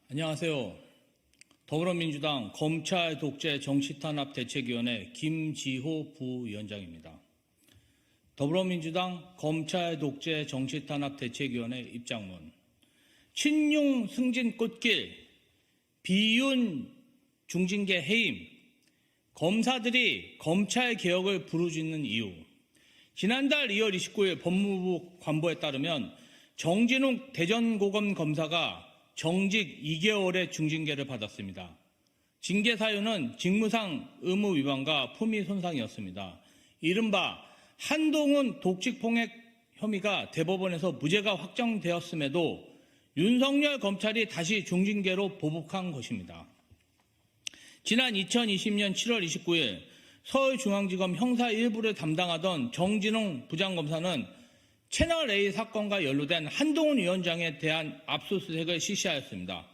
안녕하세요. 더불어민주당 검찰 독재 정치탄압 대책위원회 김지호 부위원장입니다. 더불어민주당 검찰 독재 정치탄압 대책위원회 입장문. 친윤 승진 꽃길, 비윤 중징계 해임, 검사들이 검찰 개혁을 부르짖는 이유. 지난달 2월 29일 법무부 관보에 따르면 정진욱 대전고검 검사가 정직 2개월의 중징계를 받았습니다. 징계 사유는 직무상 의무 위반과 품위 손상이었습니다. 이른바 한동훈 독직폭행 혐의가 대법원에서 무죄가 확정되었음에도 윤석열 검찰이 다시 중징계로 보복한 것입니다. 지난 2020년 7월 29일 서울중앙지검 형사 1부를 담당하던 정진웅 부장검사는 채널A 사건과 연루된 한동훈 위원장에 대한 압수수색을 실시하였습니다.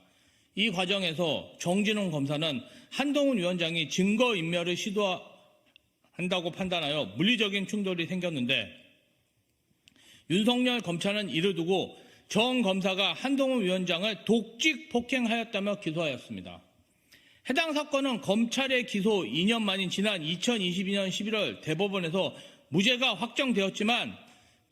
이 과정에서 정진웅 검사는 한동훈 위원장이 증거인멸을 시도한다고 판단하여 물리적인 충돌이 생겼는데 윤석열 검찰은 이를 두고 정 검사가 한동훈 위원장을 독직 폭행하였다며 기소하였습니다. 해당 사건은 검찰의 기소 2년 만인 지난 2022년 11월 대법원에서 무죄가 확정되었지만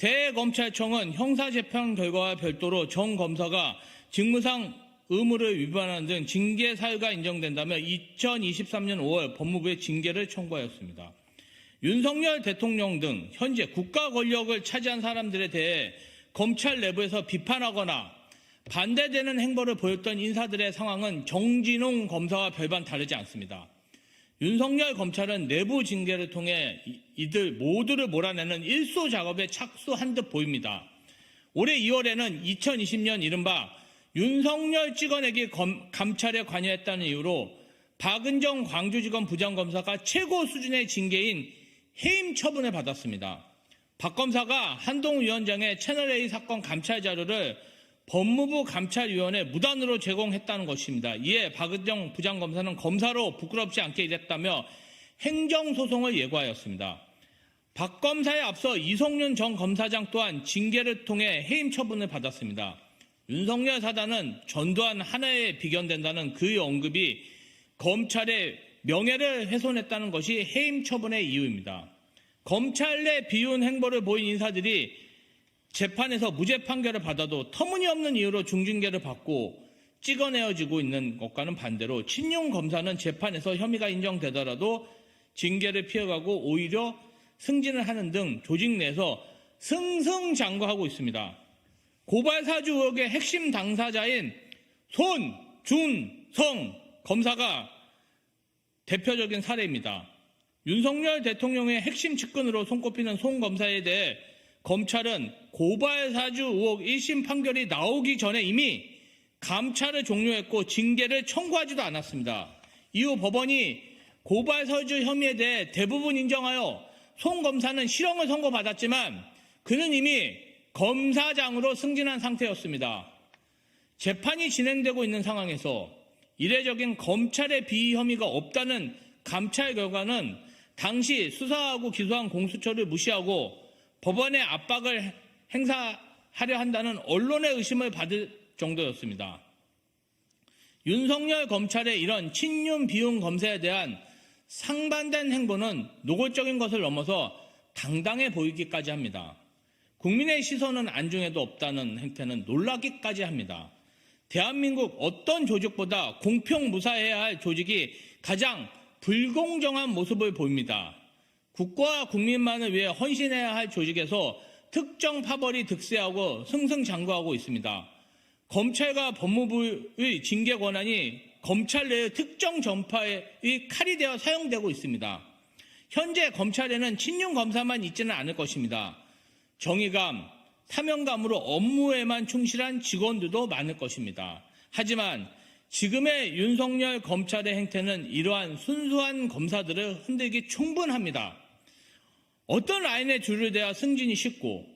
대검찰청은 형사재판 결과와 별도로 정 검사가 직무상 의무를 위반한 등 징계 사유가 인정된다며 2023년 5월 법무부에 징계를 청구하였습니다. 윤석열 대통령 등 현재 국가 권력을 차지한 사람들에 대해 검찰 내부에서 비판하거나 반대되는 행보를 보였던 인사들의 상황은 정진웅 검사와 별반 다르지 않습니다. 윤석열 검찰은 내부 징계를 통해 이들 모두를 몰아내는 일소 작업에 착수한 듯 보입니다. 올해 2월에는 2020년 이른바 윤석열 찍어내기 감찰에 관여했다는 이유로 박은정 광주지검 부장검사가 최고 수준의 징계인 해임 처분을 받았습니다. 박 검사가 한동훈 위원장의 채널A 사건 감찰 자료를 법무부 감찰위원회 무단으로 제공했다는 것입니다. 이에 박은정 부장검사는 검사로 부끄럽지 않게 일했다며 행정소송을 예고하였습니다. 박 검사에 앞서 이성윤 전 검사장 또한 징계를 통해 해임 처분을 받았습니다. 윤석열 사단은 전두환 하나에 비견된다는 그의 언급이 검찰의 명예를 훼손했다는 것이 해임 처분의 이유입니다. 검찰 내 비윤 행보를 보인 인사들이 재판에서 무죄 판결을 받아도 터무니없는 이유로 중징계를 받고 찍어내어지고 있는 것과는 반대로 친윤 검사는 재판에서 혐의가 인정되더라도 징계를 피해가고 오히려 승진을 하는 등 조직 내에서 승승장구하고 있습니다. 고발 사주 의혹의 핵심 당사자인 손준성 검사가 대표적인 사례입니다. 윤석열 대통령의 핵심 측근으로 손꼽히는 손 검사에 대해 검찰은 고발 사주 의혹 1심 판결이 나오기 전에 이미 감찰을 종료했고 징계를 청구하지도 않았습니다. 이후 법원이 고발 사주 혐의에 대해 대부분 인정하여 손 검사는 실형을 선고받았지만 그는 이미 검사장으로 승진한 상태였습니다. 재판이 진행되고 있는 상황에서 이례적인 검찰의 비위 혐의가 없다는 감찰 결과는 당시 수사하고 기소한 공수처를 무시하고 법원의 압박을 행사하려 한다는 언론의 의심을 받을 정도였습니다. 윤석열 검찰의 이런 친윤 비윤 검사에 대한 상반된 행보는 노골적인 것을 넘어서 당당해 보이기까지 합니다. 국민의 시선은 안중에도 없다는 행태는 놀라기까지 합니다. 대한민국 어떤 조직보다 공평무사해야 할 조직이 가장 불공정한 모습을 보입니다. 국가와 국민만을 위해 헌신해야 할 조직에서 특정 파벌이 득세하고 승승장구하고 있습니다. 검찰과 법무부의 징계 권한이 검찰 내의 특정 정파의 칼이 되어 사용되고 있습니다. 현재 검찰에는 친윤 검사만 있지는 않을 것입니다. 정의감, 사명감으로 업무에만 충실한 직원들도 많을 것입니다. 하지만 지금의 윤석열 검찰의 행태는 이러한 순수한 검사들을 흔들기 충분합니다. 어떤 라인에 줄을 대야 승진이 쉽고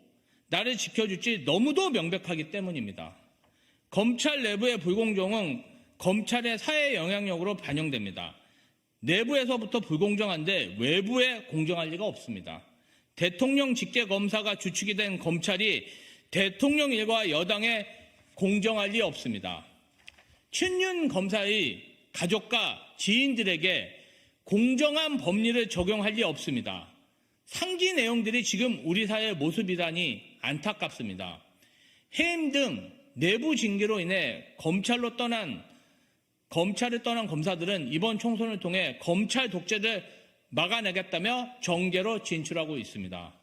나를 지켜줄지 너무도 명백하기 때문입니다. 검찰 내부의 불공정은 검찰의 사회 영향력으로 반영됩니다. 내부에서부터 불공정한데 외부에 공정할 리가 없습니다. 대통령 직계검사가 주축이 된 검찰이 대통령 일과 여당에 공정할 리 없습니다. 친윤 검사의 가족과 지인들에게 공정한 법리를 적용할 리 없습니다. 상기 내용들이 지금 우리 사회의 모습이라니 안타깝습니다. 해임 등 내부 징계로 인해 검찰을 떠난 검사들은 이번 총선을 통해 검찰 독재를 막아내겠다며 정계로 진출하고 있습니다.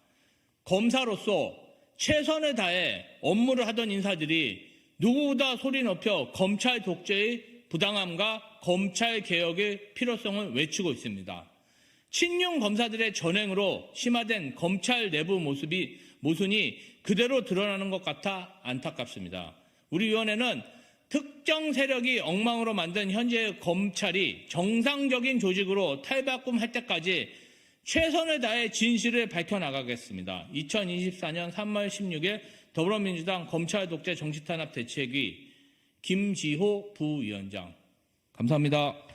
검사로서 최선을 다해 업무를 하던 인사들이 누구보다 소리 높여 검찰 독재의 부당함과 검찰 개혁의 필요성을 외치고 있습니다. 친윤 검사들의 전횡으로 심화된 검찰 내부 모순이 그대로 드러나는 것 같아 안타깝습니다. 우리 위원회는 특정 세력이 엉망으로 만든 현재의 검찰이 정상적인 조직으로 탈바꿈할 때까지 최선을 다해 진실을 밝혀나가겠습니다. 2024년 3월 16일 더불어민주당 검찰 독재 정치탄압 대책위 김지호 부위원장. 감사합니다.